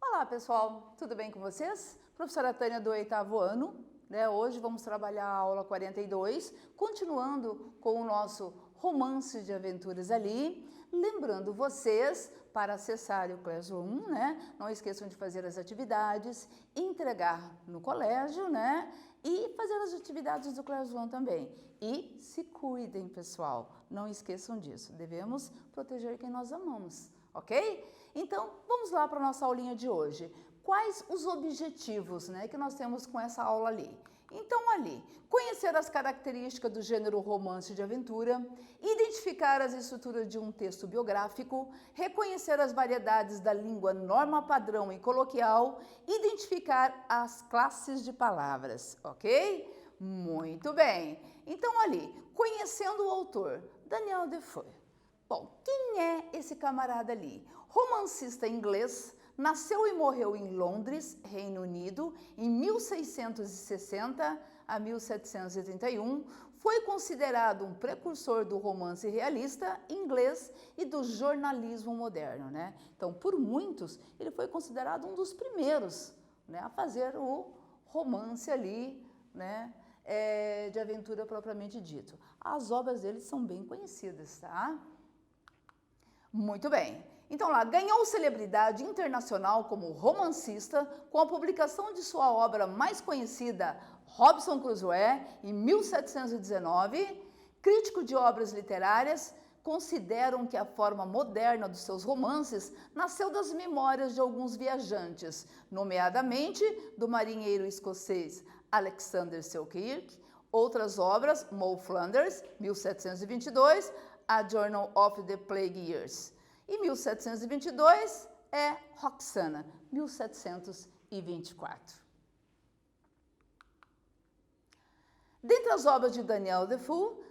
Olá pessoal, tudo bem com vocês? Professora Tânia do 8º ano, né? Hoje vamos trabalhar a aula 42, continuando com o nosso romance de aventuras ali. Lembrando vocês, para acessar o Classroom, né? Não esqueçam de fazer as atividades, entregar no colégio, né? E fazer as atividades do Classroom também. E se cuidem, pessoal, não esqueçam disso, devemos proteger quem nós amamos. Ok? Então, vamos lá para a nossa aulinha de hoje. Quais os objetivos, né, que nós temos com essa aula ali? Então, ali, conhecer as características do gênero romance de aventura, identificar as estruturas de um texto biográfico, reconhecer as variedades da língua norma padrão e coloquial, identificar as classes de palavras, ok? Muito bem. Então, ali, conhecendo o autor, Daniel Defoe. Bom, quem é esse camarada ali? Romancista inglês, nasceu e morreu em Londres, Reino Unido, em 1660 a 1731, foi considerado um precursor do romance realista inglês e do jornalismo moderno, né? Então, por muitos, ele foi considerado um dos primeiros, né, a fazer o romance ali, né, de aventura propriamente dito. As obras dele são bem conhecidas, tá? Muito bem. Então lá, ganhou celebridade internacional como romancista com a publicação de sua obra mais conhecida, Robinson Crusoe, em 1719. Críticos de obras literárias consideram que a forma moderna dos seus romances nasceu das memórias de alguns viajantes, nomeadamente do marinheiro escocês Alexander Selkirk. Outras obras, Moll Flanders, 1722, A Journal of the Plague Years. E 1722 é Roxana, 1724. Dentre as obras de Daniel Defoe,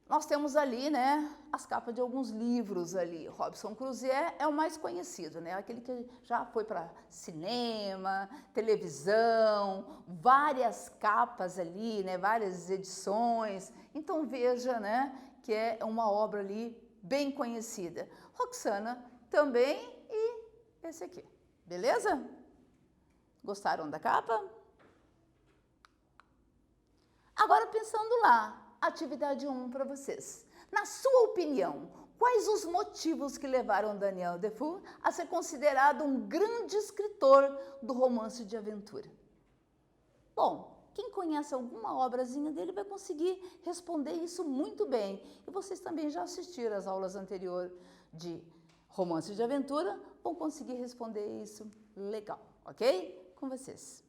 nós temos ali, né, as capas de alguns livros ali. Robinson Crusoe é o mais conhecido, né, aquele que já foi para cinema, televisão, várias capas ali, né, várias edições. Então veja, né, que é uma obra ali bem conhecida. Roxana também e esse aqui, beleza? Gostaram da capa? Agora pensando lá, atividade 1 para vocês. Na sua opinião, quais os motivos que levaram Daniel Defoe a ser considerado um grande escritor do romance de aventura? Bom, quem conhece alguma obrazinha dele vai conseguir responder isso muito bem. E vocês também já assistiram às aulas anteriores de romance de aventura, vão conseguir responder isso legal, ok? Com vocês.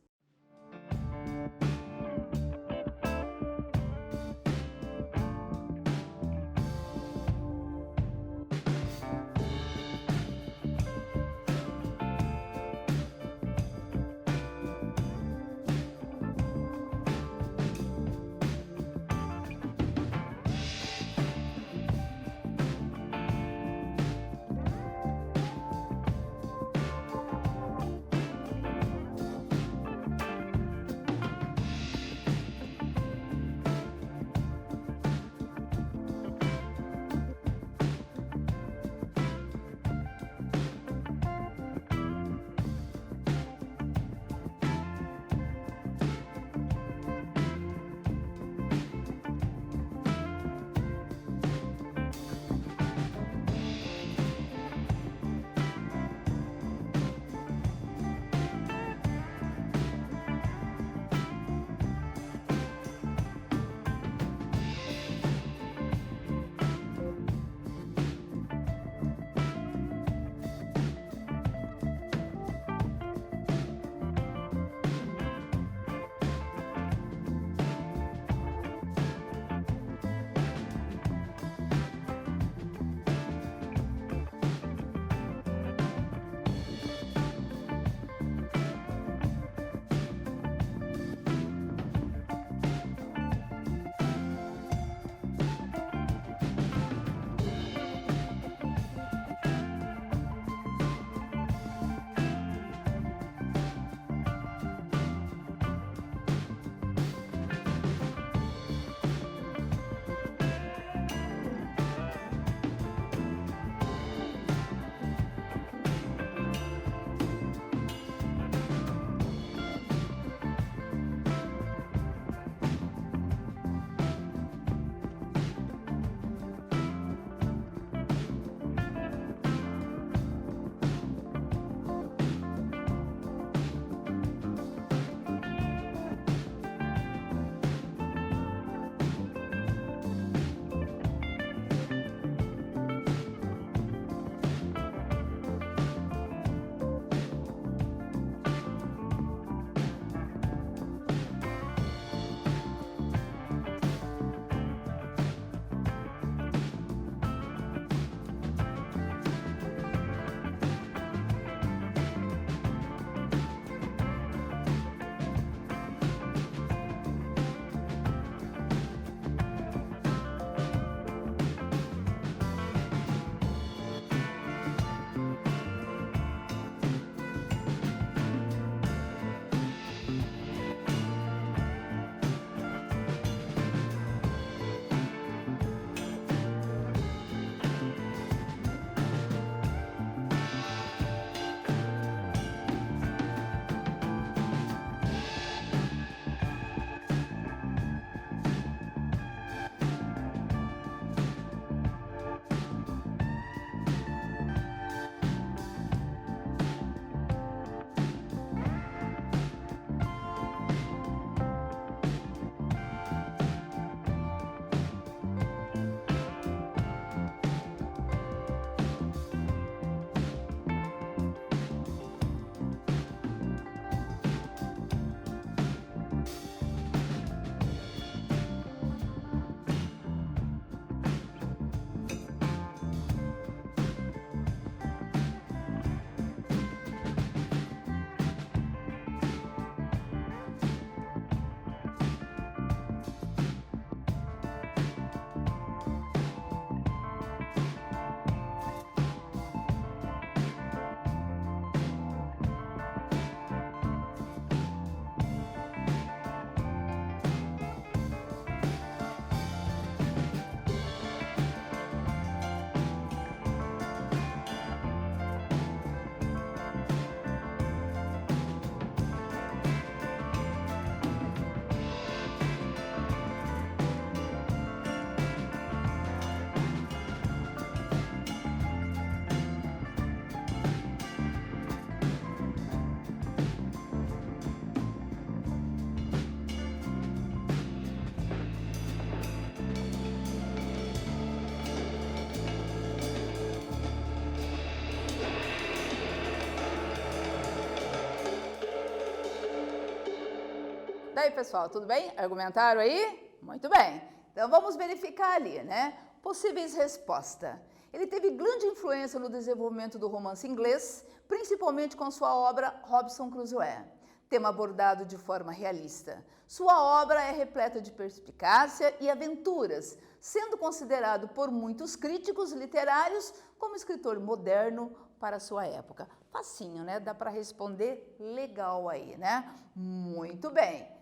Daí, pessoal, tudo bem? Argumentaram aí? Muito bem. Então, vamos verificar ali, né? Possíveis respostas. Ele teve grande influência no desenvolvimento do romance inglês, principalmente com sua obra Robinson Crusoe, tema abordado de forma realista. Sua obra é repleta de perspicácia e aventuras, sendo considerado por muitos críticos literários como escritor moderno para sua época. Facinho, né? Dá para responder legal aí, né? Muito bem.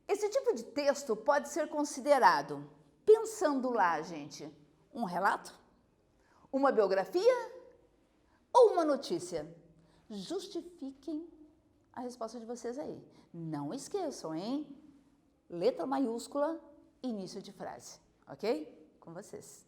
Esse tipo de texto pode ser considerado, pensando lá, gente, um relato, uma biografia ou uma notícia? Justifiquem a resposta de vocês aí. Não esqueçam, hein? Letra maiúscula, início de frase, ok? Com vocês.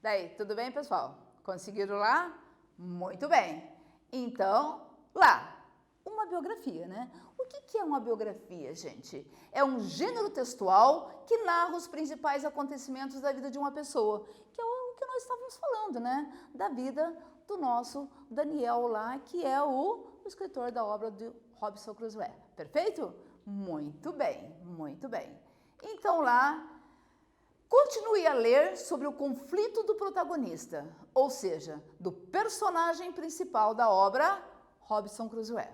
Daí, tudo bem, pessoal? Conseguiram lá? Muito bem. Então, lá, uma biografia, né? O que é uma biografia, gente? É um gênero textual que narra os principais acontecimentos da vida de uma pessoa, que é o que nós estávamos falando, né? Da vida do nosso Daniel lá, que é o escritor da obra de Robinson Crusoe. Perfeito? Muito bem, muito bem. Então, lá, continue a ler sobre o conflito do protagonista, ou seja, do personagem principal da obra, Robinson Crusoe.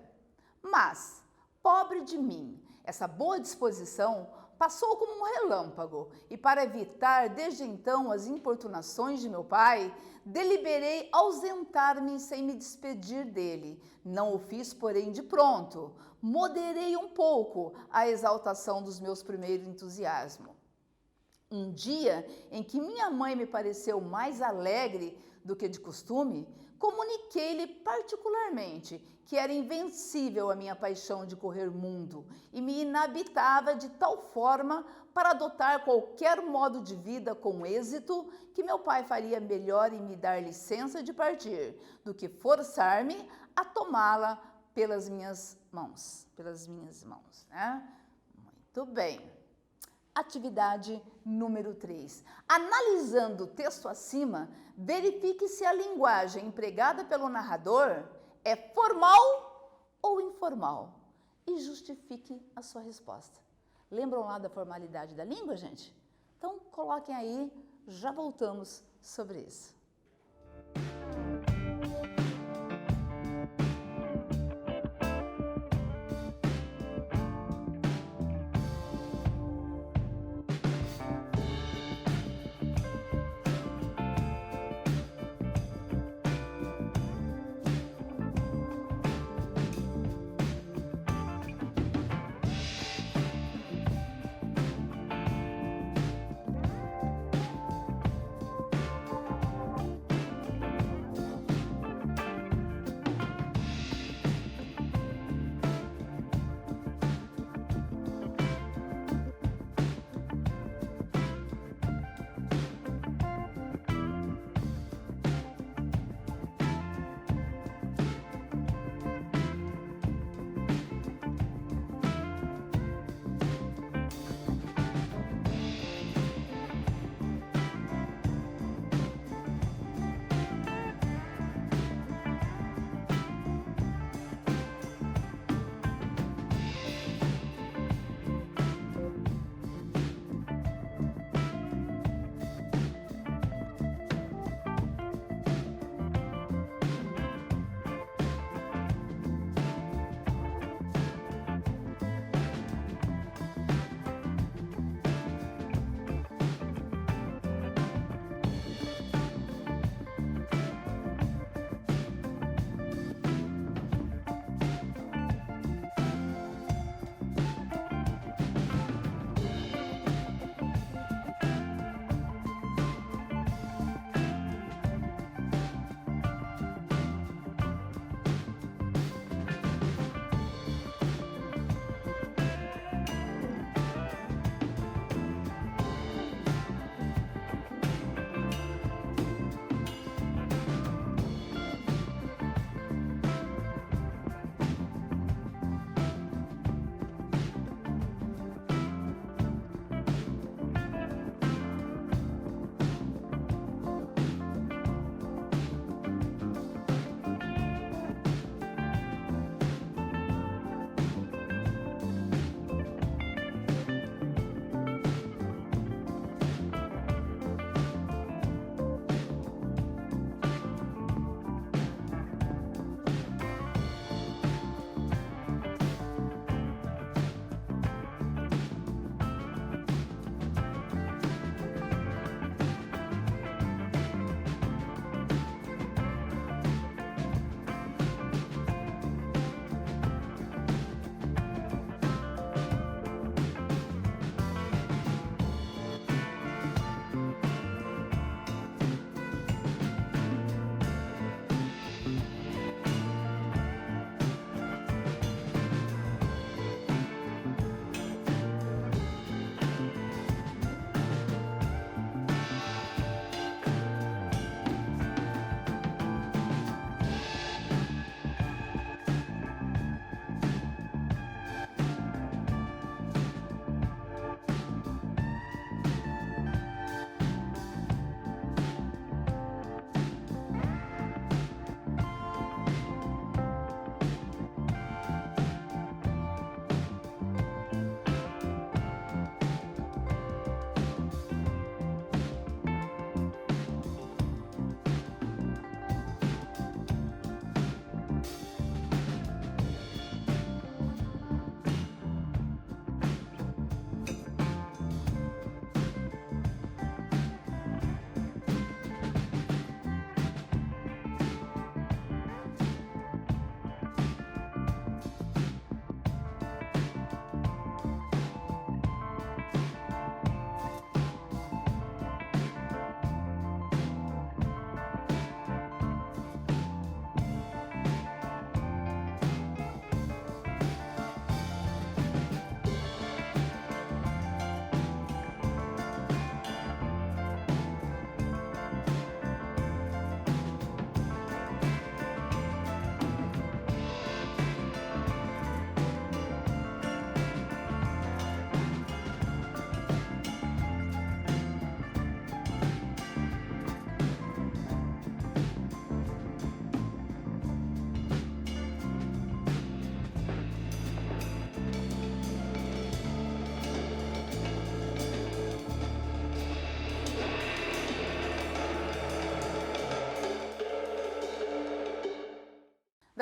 Mas, pobre de mim, essa boa disposição passou como um relâmpago, e para evitar desde então as importunações de meu pai, deliberei ausentar-me sem me despedir dele. Não o fiz, porém, de pronto. Moderei um pouco a exaltação dos meus primeiros entusiasmos. Um dia em que minha mãe me pareceu mais alegre do que de costume, comuniquei-lhe particularmente que era invencível a minha paixão de correr mundo e me inabitava de tal forma para adotar qualquer modo de vida com êxito que meu pai faria melhor em me dar licença de partir do que forçar-me a tomá-la pelas minhas mãos, né? Muito bem. Atividade número 3. Analisando o texto acima, verifique se a linguagem empregada pelo narrador é formal ou informal e justifique a sua resposta. Lembram lá da formalidade da língua, gente? Então, coloquem aí, já voltamos sobre isso.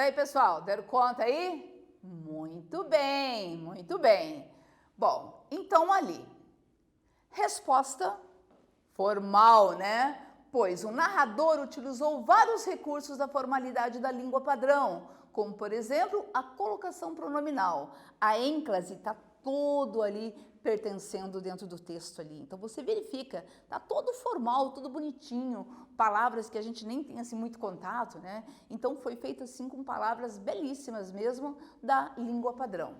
Daí, pessoal, deram conta aí? Muito bem, muito bem. Bom, então ali, resposta formal, né? Pois o narrador utilizou vários recursos da formalidade da língua padrão, como, por exemplo, a colocação pronominal. A ênclase está todo ali pertencendo dentro do texto ali. Então, você verifica, está todo formal, tudo bonitinho, palavras que a gente nem tem assim muito contato, né? Então, foi feito assim com palavras belíssimas mesmo da língua padrão.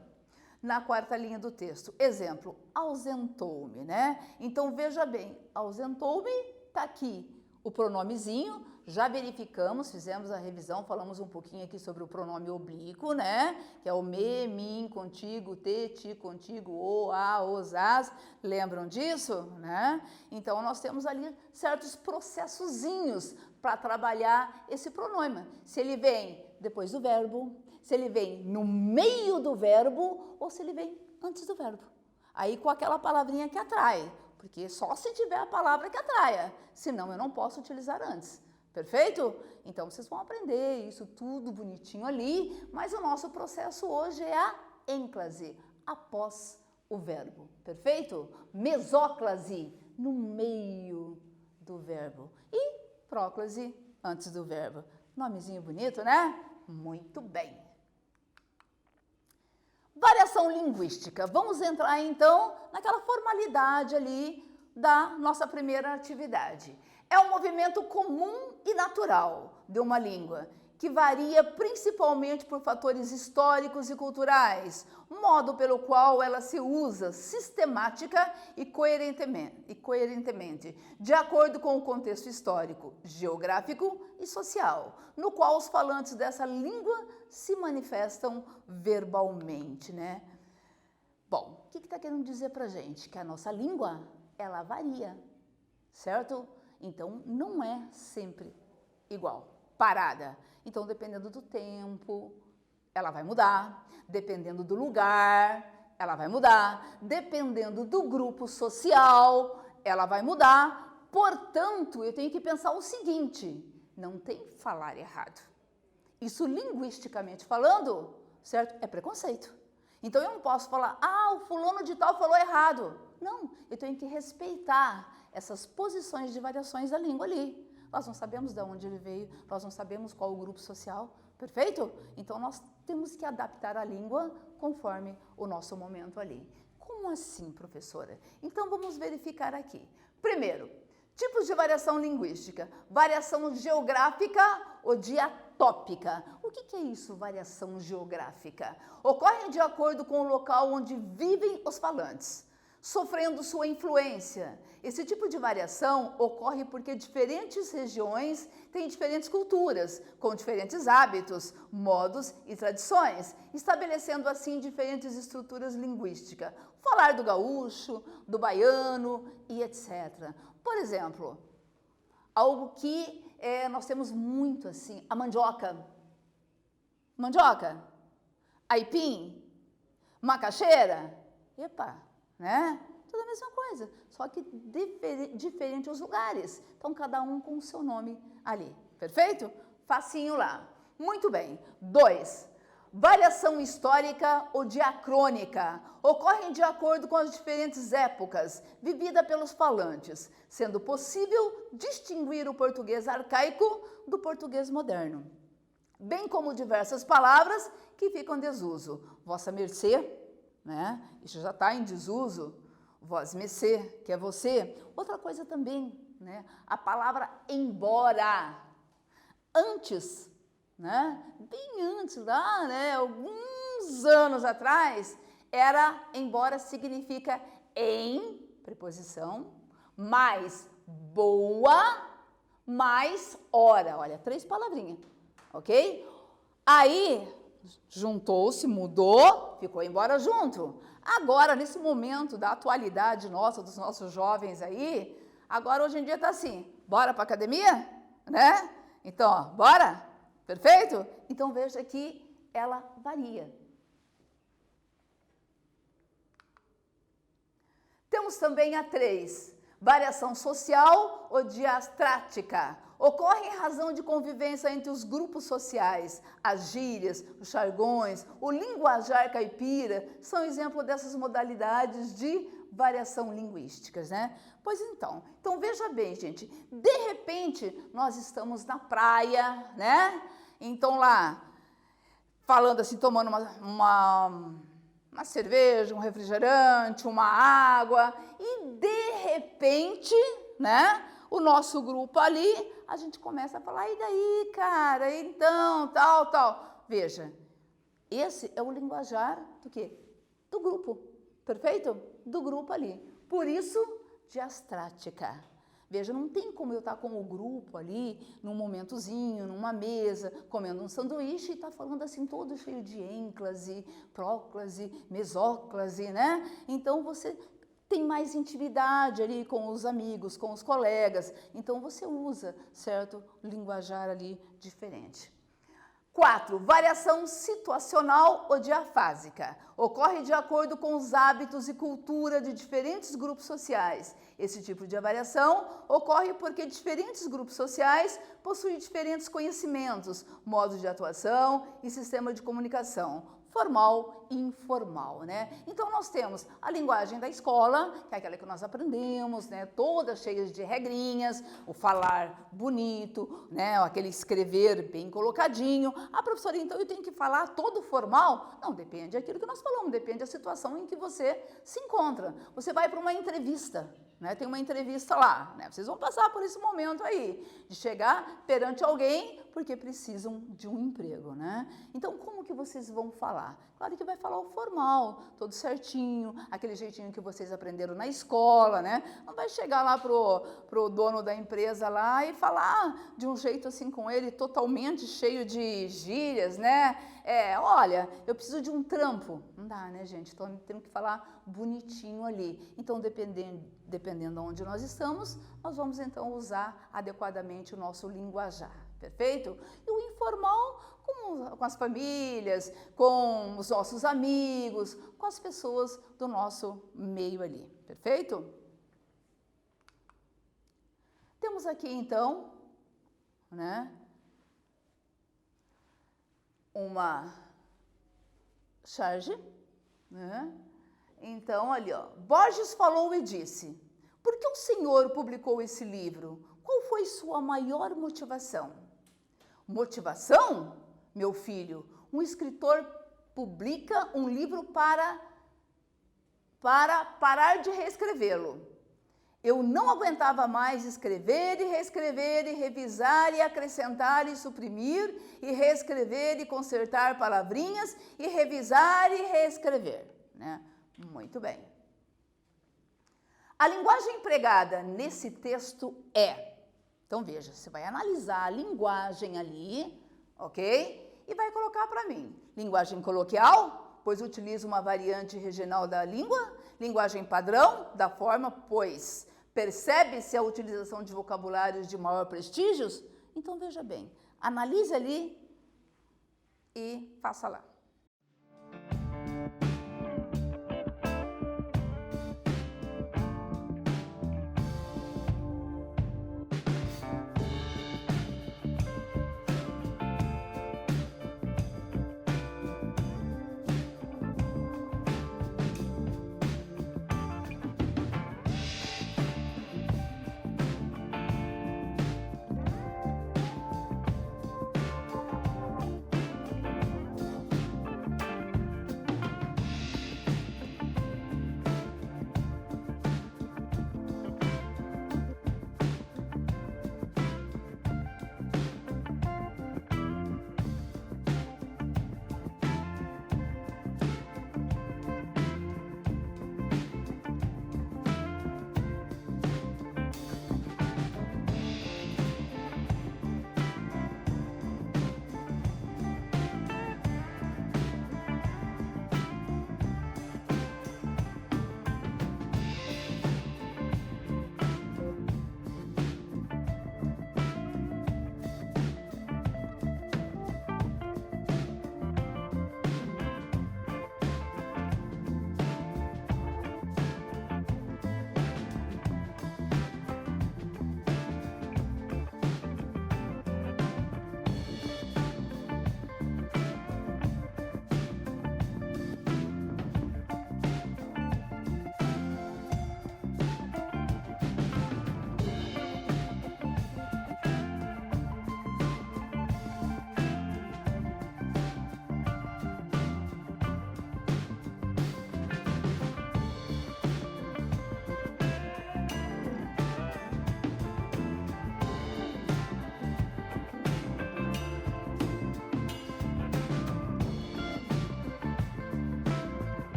Na quarta linha do texto, exemplo, ausentou-me, né? Então, veja bem, ausentou-me, está aqui o pronomezinho, já verificamos, fizemos a revisão, falamos um pouquinho aqui sobre o pronome oblíquo, né? Que é o me, mim, contigo, te, ti, contigo, o, a, os, as. Lembram disso, né? Então, nós temos ali certos processozinhos para trabalhar esse pronome. Se ele vem depois do verbo, se ele vem no meio do verbo ou se ele vem antes do verbo. Aí, com aquela palavrinha que atrai. Porque só se tiver a palavra que atraia, senão eu não posso utilizar antes. Perfeito? Então, vocês vão aprender isso tudo bonitinho ali, mas o nosso processo hoje é a ênclase, após o verbo. Perfeito? Mesóclase, no meio do verbo. E próclase, antes do verbo. Nomezinho bonito, né? Muito bem. Variação linguística. Vamos entrar, então, naquela formalidade ali da nossa primeira atividade. É um movimento comum e natural de uma língua, que varia principalmente por fatores históricos e culturais, modo pelo qual ela se usa sistemática e coerentemente, de acordo com o contexto histórico, geográfico e social, no qual os falantes dessa língua se manifestam verbalmente, né? Bom, o que está querendo dizer pra gente? Que a nossa língua, ela varia, certo? Então, não é sempre igual, parada. Então, dependendo do tempo, ela vai mudar. Dependendo do lugar, ela vai mudar. Dependendo do grupo social, ela vai mudar. Portanto, eu tenho que pensar o seguinte, não tem falar errado. Isso, linguisticamente falando, certo? É preconceito. Então, eu não posso falar, o fulano de tal falou errado. Não, eu tenho que respeitar essas posições de variações da língua ali. Nós não sabemos de onde ele veio, nós não sabemos qual o grupo social, perfeito? Então, nós temos que adaptar a língua conforme o nosso momento ali. Como assim, professora? Então, vamos verificar aqui. Primeiro, tipos de variação linguística. Variação geográfica ou diatópica. O que é isso, variação geográfica? Ocorre de acordo com o local onde vivem os falantes, sofrendo sua influência. Esse tipo de variação ocorre porque diferentes regiões têm diferentes culturas, com diferentes hábitos, modos e tradições, estabelecendo assim diferentes estruturas linguísticas. Falar do gaúcho, do baiano e etc. Por exemplo, algo que nós temos muito assim, a mandioca. Mandioca, aipim, macaxeira, epa, né? Tudo a mesma coisa, só que diferente os lugares. Então, cada um com o seu nome ali, perfeito? Facinho lá. Muito bem. 2. Variação histórica ou diacrônica. Ocorrem de acordo com as diferentes épocas vivida pelos falantes, sendo possível distinguir o português arcaico do português moderno, bem como diversas palavras que ficam em desuso. Vossa mercê, né? Isso já está em desuso. Vós mercê, que é você. Outra coisa também, né? A palavra embora. Antes, né? Bem antes lá, né? Alguns anos atrás, era embora significa em, preposição, mais boa, mais hora. Olha, 3 palavrinhas, ok? Aí, juntou-se, mudou, ficou embora junto. Agora, nesse momento da atualidade nossa, dos nossos jovens aí, agora hoje em dia tá assim, bora pra academia? Né? Então, ó, bora? Perfeito? Então, veja que ela varia. Temos também a 3, Variação social ou diastrática. Ocorre em razão de convivência entre os grupos sociais. As gírias, os jargões, o linguajar caipira são exemplo dessas modalidades de variação linguísticas, né? Pois então veja bem, gente, de repente nós estamos na praia, né? Então lá, falando assim, tomando uma cerveja, um refrigerante, uma água, e de repente, né, o nosso grupo ali, a gente começa a falar, e daí, cara, então, tal. Veja, esse é o linguajar do quê? Do grupo, perfeito? Do grupo ali. Por isso, diastrática. Veja, não tem como eu estar com o grupo ali, num momentozinho, numa mesa, comendo um sanduíche e estar falando assim todo cheio de ênclase, próclase, mesóclase, né? Então, você tem mais intimidade ali com os amigos, com os colegas. Então, você usa, certo, linguajar ali diferente. 4. Variação situacional ou diafásica. Ocorre de acordo com os hábitos e cultura de diferentes grupos sociais. Esse tipo de variação ocorre porque diferentes grupos sociais possuem diferentes conhecimentos, modos de atuação e sistema de comunicação, formal e informal, né? Então, nós temos a linguagem da escola, que é aquela que nós aprendemos, né? Toda cheia de regrinhas, o falar bonito, né? Aquele escrever bem colocadinho. A professora, então, eu tenho que falar todo formal? Não, depende daquilo que nós falamos, depende da situação em que você se encontra. Você vai para uma entrevista, né? Tem uma entrevista lá, né? Vocês vão passar por esse momento aí, de chegar perante alguém porque precisam de um emprego, né? Então, como que vocês vão falar? Claro que vai falar o formal, todo certinho, aquele jeitinho que vocês aprenderam na escola, né? Não vai chegar lá pro dono da empresa lá e falar de um jeito assim com ele, totalmente cheio de gírias, né? Olha, eu preciso de um trampo. Não dá, né, gente? Então, temos que falar bonitinho ali. Então, dependendo de onde nós estamos, nós vamos, então, usar adequadamente o nosso linguajar. Perfeito? E o informal com as famílias, com os nossos amigos, com as pessoas do nosso meio ali. Perfeito? Temos aqui, então, né, uma charge, né? Então, ali, ó, Borges falou e disse: por que o senhor publicou esse livro? Qual foi sua maior motivação? Motivação, meu filho? Um escritor publica um livro para parar de reescrevê-lo. Eu não aguentava mais escrever e reescrever e revisar e acrescentar e suprimir e reescrever e consertar palavrinhas e revisar e reescrever, né? Muito bem. A linguagem empregada nesse texto é... Então, veja, você vai analisar a linguagem ali, ok? E vai colocar para mim. Linguagem coloquial, pois utiliza uma variante regional da língua. Linguagem padrão, da forma, pois percebe-se a utilização de vocabulários de maior prestígio. Então, veja bem, analise ali e faça lá.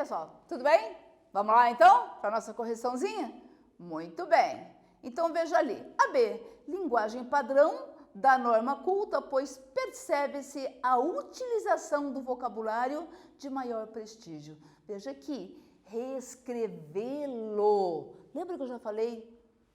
pessoal? Tudo bem? Vamos lá, então, para a nossa correçãozinha? Muito bem. Então, veja ali. A B, linguagem padrão da norma culta, pois percebe-se a utilização do vocabulário de maior prestígio. Veja aqui, reescrevê-lo. Lembra que eu já falei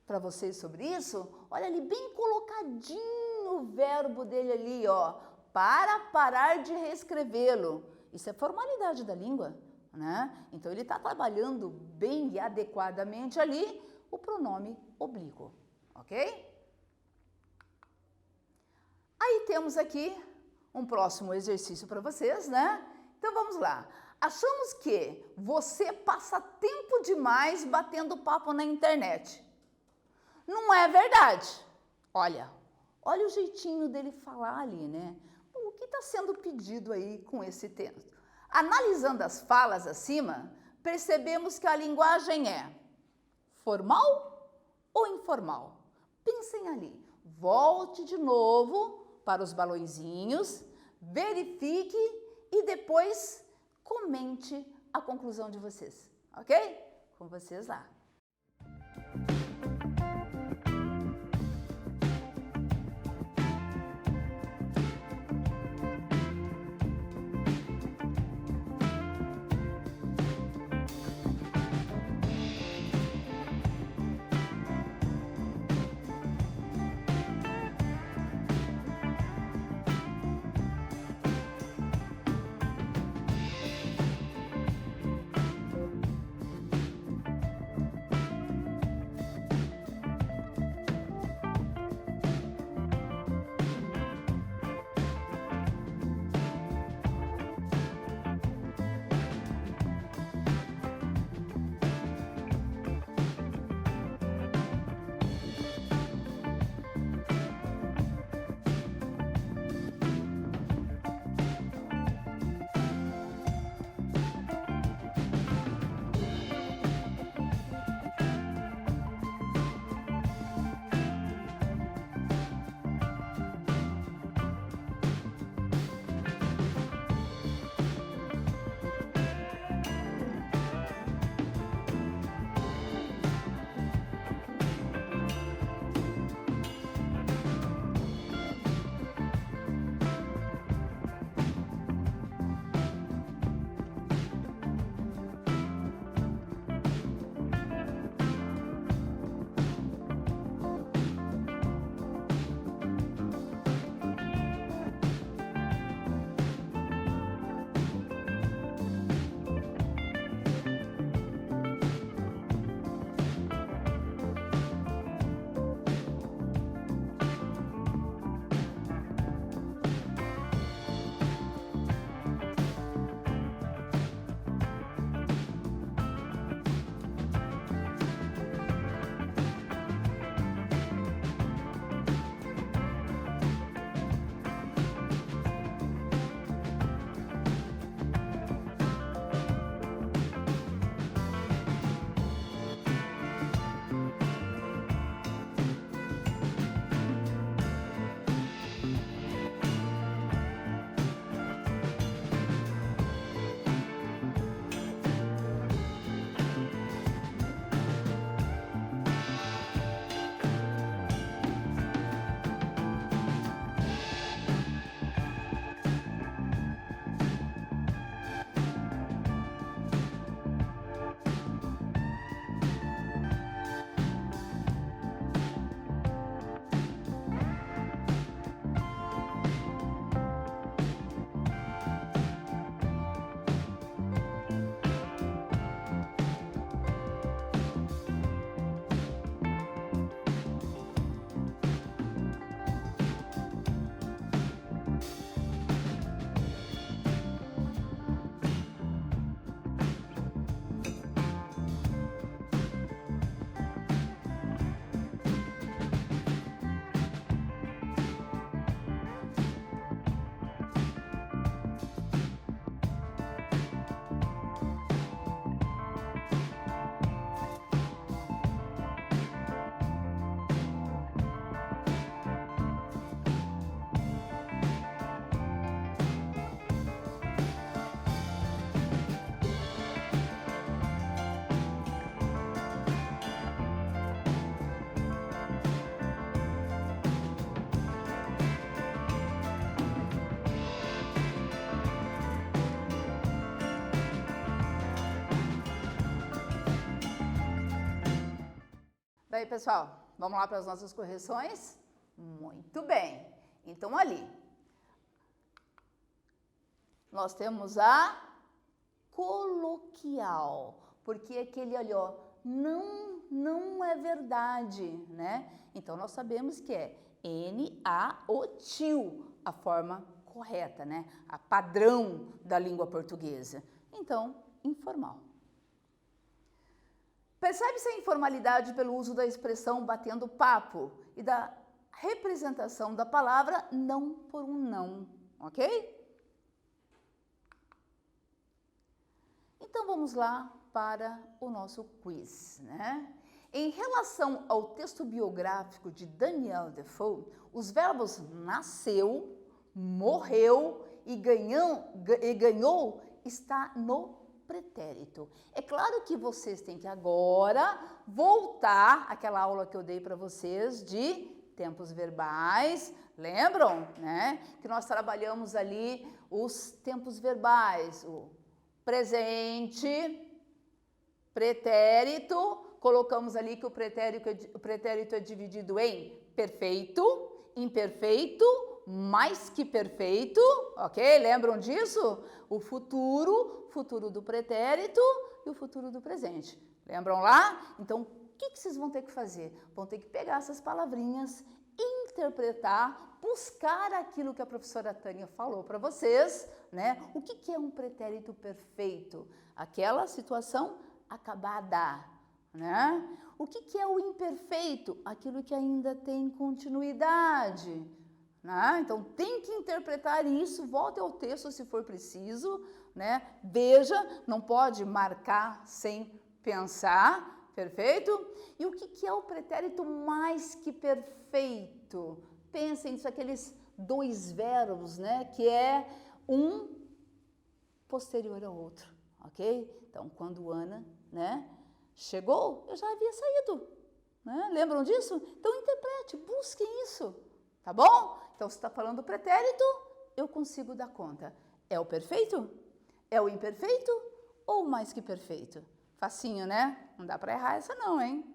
para vocês sobre isso? Olha ali, bem colocadinho o verbo dele ali, ó. Para parar de reescrevê-lo. Isso é formalidade da língua, né? Então, ele está trabalhando bem e adequadamente ali o pronome oblíquo, ok? Aí temos aqui um próximo exercício para vocês, né? Então, vamos lá. Achamos que você passa tempo demais batendo papo na internet. Não é verdade. Olha o jeitinho dele falar ali, né? O que está sendo pedido aí com esse texto? Analisando as falas acima, percebemos que a linguagem é formal ou informal? Pensem ali. Volte de novo para os balõezinhos, verifique e depois comente a conclusão de vocês, ok? Com vocês lá. Daí, pessoal, vamos lá para as nossas correções? Muito bem. Então, ali, nós temos a coloquial, porque aquele ali, ó, não é verdade, né? Então, nós sabemos que é N-A-O-T-I-O, a forma correta, né? A padrão da língua portuguesa. Então, informal. Percebe-se a informalidade pelo uso da expressão batendo papo e da representação da palavra não por um não, ok? Então, vamos lá para o nosso quiz, né? Em relação ao texto biográfico de Daniel Defoe, os verbos nasceu, morreu e ganhou está no pretérito. É claro que vocês têm que agora voltar àquela aula que eu dei para vocês de tempos verbais. Lembram, né? Que nós trabalhamos ali os tempos verbais, o presente, pretérito, colocamos ali que o pretérito é dividido em perfeito, imperfeito, mais que perfeito, ok? Lembram disso? O futuro do pretérito e o futuro do presente. Lembram lá? Então, o que vocês vão ter que fazer? Vão ter que pegar essas palavrinhas, interpretar, buscar aquilo que a professora Tânia falou para vocês, né? O que é um pretérito perfeito? Aquela situação acabada, né? O que é o imperfeito? Aquilo que ainda tem continuidade, né? Então, tem que interpretar isso, volte ao texto se for preciso, né? Veja, não pode marcar sem pensar, perfeito? E o que é o pretérito mais que perfeito? Pensem nisso, aqueles dois verbos, né? Que é um posterior ao outro, ok? Então, quando Ana, né, chegou, eu já havia saído, né? Lembram disso? Então, interprete, busquem isso, tá bom? Então, se está falando do pretérito, eu consigo dar conta. É o perfeito? É o imperfeito ou mais que perfeito? Facinho, né? Não dá para errar essa não, hein?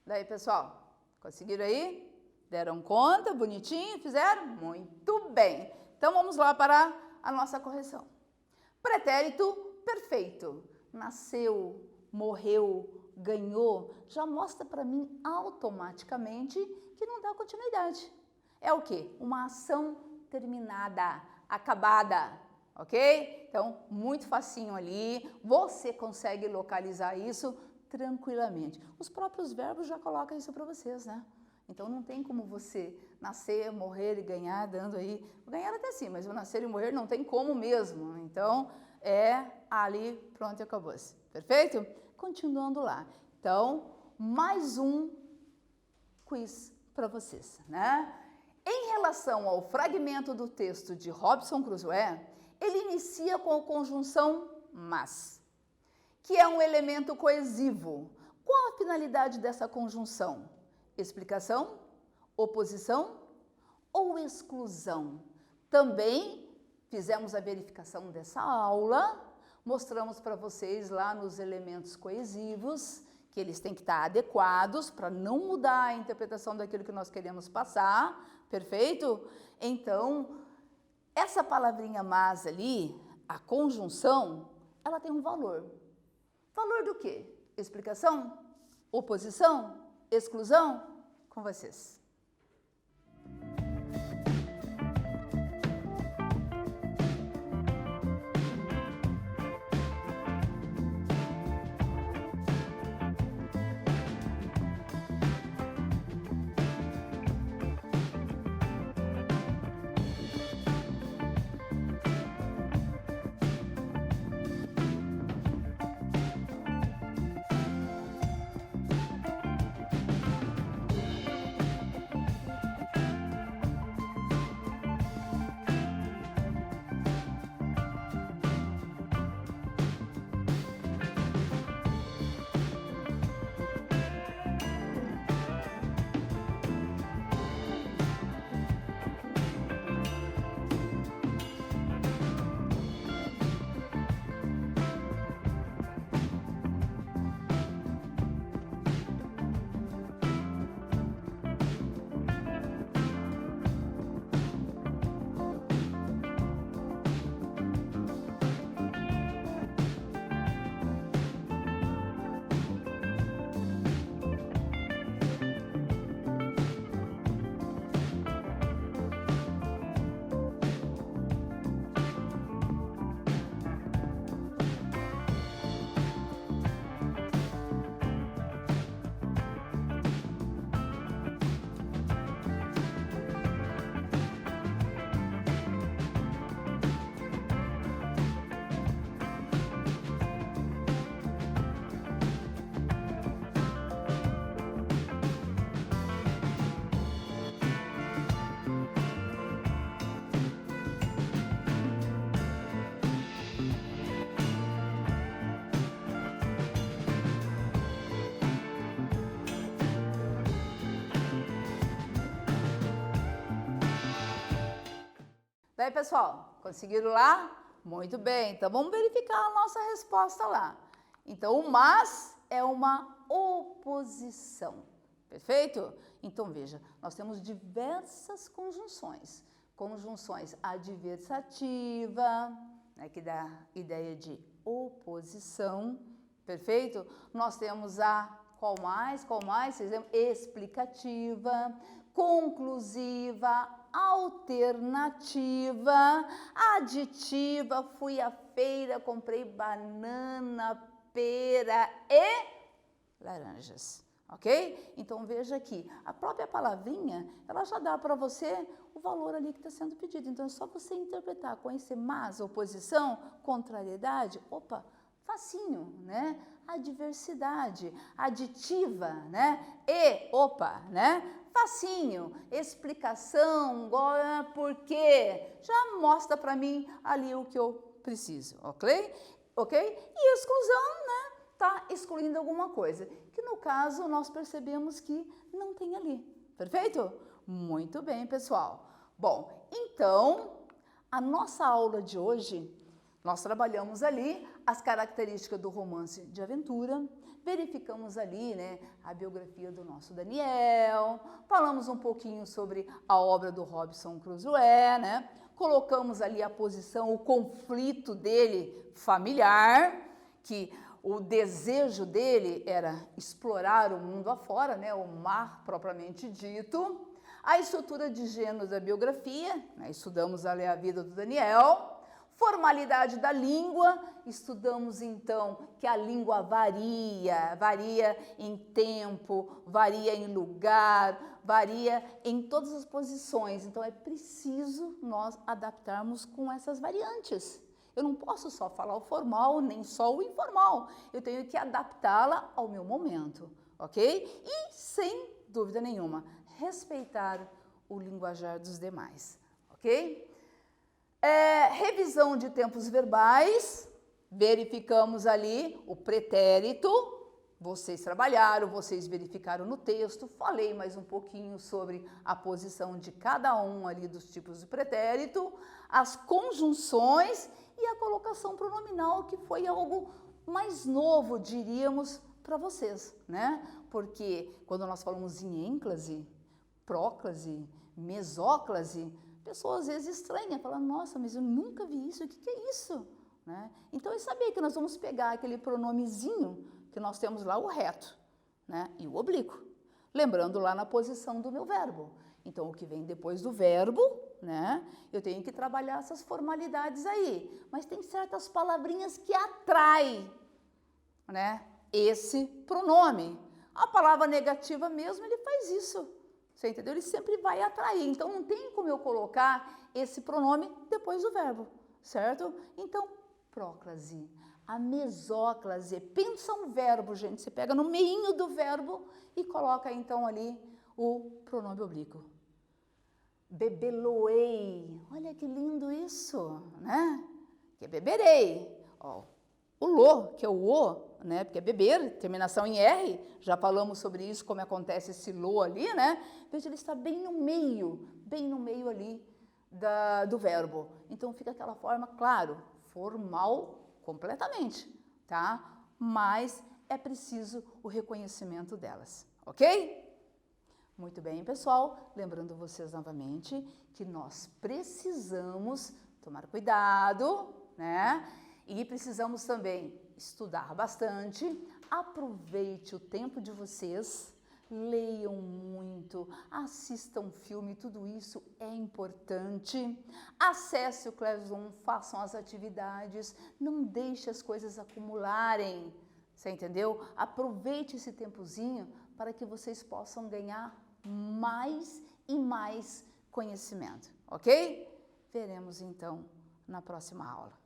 Daí, pessoal, conseguiram aí? Deram conta, bonitinho, fizeram? Muito bem. Então, vamos lá para a nossa correção. Pretérito perfeito. Nasceu, morreu, ganhou, já mostra para mim automaticamente que não dá continuidade. É o quê? Uma ação terminada, acabada, ok? Então, muito facinho ali, você consegue localizar isso tranquilamente. Os próprios verbos já colocam isso para vocês, né? Então, não tem como você nascer, morrer e ganhar dando aí, ganhar até sim, mas o nascer e morrer não tem como mesmo. Então, é ali, pronto e acabou-se. Perfeito? Continuando lá. Então, mais um quiz para vocês, né? Em relação ao fragmento do texto de Robinson Crusoe, ele inicia com a conjunção mas, que é um elemento coesivo. Qual a finalidade dessa conjunção? Explicação, oposição ou exclusão? Também fizemos a verificação dessa aula, mostramos para vocês lá nos elementos coesivos, que eles têm que estar adequados para não mudar a interpretação daquilo que nós queremos passar, perfeito? Então, essa palavrinha mas ali, a conjunção, ela tem um valor. Valor do quê? Explicação? Oposição? Exclusão? Com vocês. Daí, pessoal, conseguiram lá? Muito bem, então vamos verificar a nossa resposta lá. Então, o mas é uma oposição, perfeito? Então, veja, nós temos diversas conjunções. Conjunções adversativa, né, que dá ideia de oposição, perfeito? Nós temos a qual mais? Vocês lembram? Explicativa, conclusiva, alternativa, aditiva, fui à feira, comprei banana, pera e laranjas, ok? Então veja aqui, a própria palavrinha, ela já dá para você o valor ali que está sendo pedido. Então é só você interpretar, conhecer mas, oposição, contrariedade, opa, facinho, né? Adversidade, aditiva, né? E, opa, né? Facinho, explicação, porquê, já mostra para mim ali o que eu preciso, ok? E exclusão, né? Tá excluindo alguma coisa, que no caso nós percebemos que não tem ali, perfeito? Muito bem, pessoal. Bom, então, a nossa aula de hoje, nós trabalhamos ali as características do romance de aventura, verificamos ali, né, a biografia do nosso Daniel, falamos um pouquinho sobre a obra do Robinson Crusoe, né, colocamos ali a posição, o conflito dele familiar, que o desejo dele era explorar o mundo afora, né, o mar propriamente dito, a estrutura de gênero da biografia, né, estudamos ali a vida do Daniel, Formalidade da língua, estudamos então que a língua varia em tempo, varia em lugar, varia em todas as posições. Então é preciso nós adaptarmos com essas variantes. Eu não posso só falar o formal, nem só o informal. Eu tenho que adaptá-la ao meu momento, ok? E, sem dúvida nenhuma, respeitar o linguajar dos demais, ok? Revisão de tempos verbais, verificamos ali o pretérito, vocês trabalharam, vocês verificaram no texto, falei mais um pouquinho sobre a posição de cada um ali dos tipos de pretérito, as conjunções e a colocação pronominal, que foi algo mais novo, diríamos, para vocês, né? Porque quando nós falamos em ênclase, próclase, mesóclase, pessoas às vezes estranham, falam, nossa, mas eu nunca vi isso, o que é isso? Né? Então, eu sabia que nós vamos pegar aquele pronomezinho que nós temos lá, o reto, né? E o oblíquo, lembrando lá na posição do meu verbo. Então, o que vem depois do verbo, né? Eu tenho que trabalhar essas formalidades aí, mas tem certas palavrinhas que atraem, né? Esse pronome. A palavra negativa mesmo, ele faz isso. Você entendeu? Ele sempre vai atrair. Então, não tem como eu colocar esse pronome depois do verbo, certo? Então, próclase. A mesóclase. Pensa um verbo, gente. Você pega no meinho do verbo e coloca, então, ali o pronome oblíquo. Bebeloei. Olha que lindo isso, né? Que é beberei. Ó, o lo, que é o o, né? Porque é beber, terminação em R, já falamos sobre isso, como acontece esse lo ali, né? Veja, ele está bem no meio ali do verbo. Então, fica aquela forma, claro, formal completamente, tá? Mas é preciso o reconhecimento delas, ok? Muito bem, pessoal. Lembrando vocês novamente que nós precisamos tomar cuidado, né? E precisamos também estudar bastante, aproveite o tempo de vocês, leiam muito, assistam filme, tudo isso é importante. Acesse o Classroom, façam as atividades, não deixe as coisas acumularem, você entendeu? Aproveite esse tempozinho para que vocês possam ganhar mais e mais conhecimento, ok? Veremos então na próxima aula.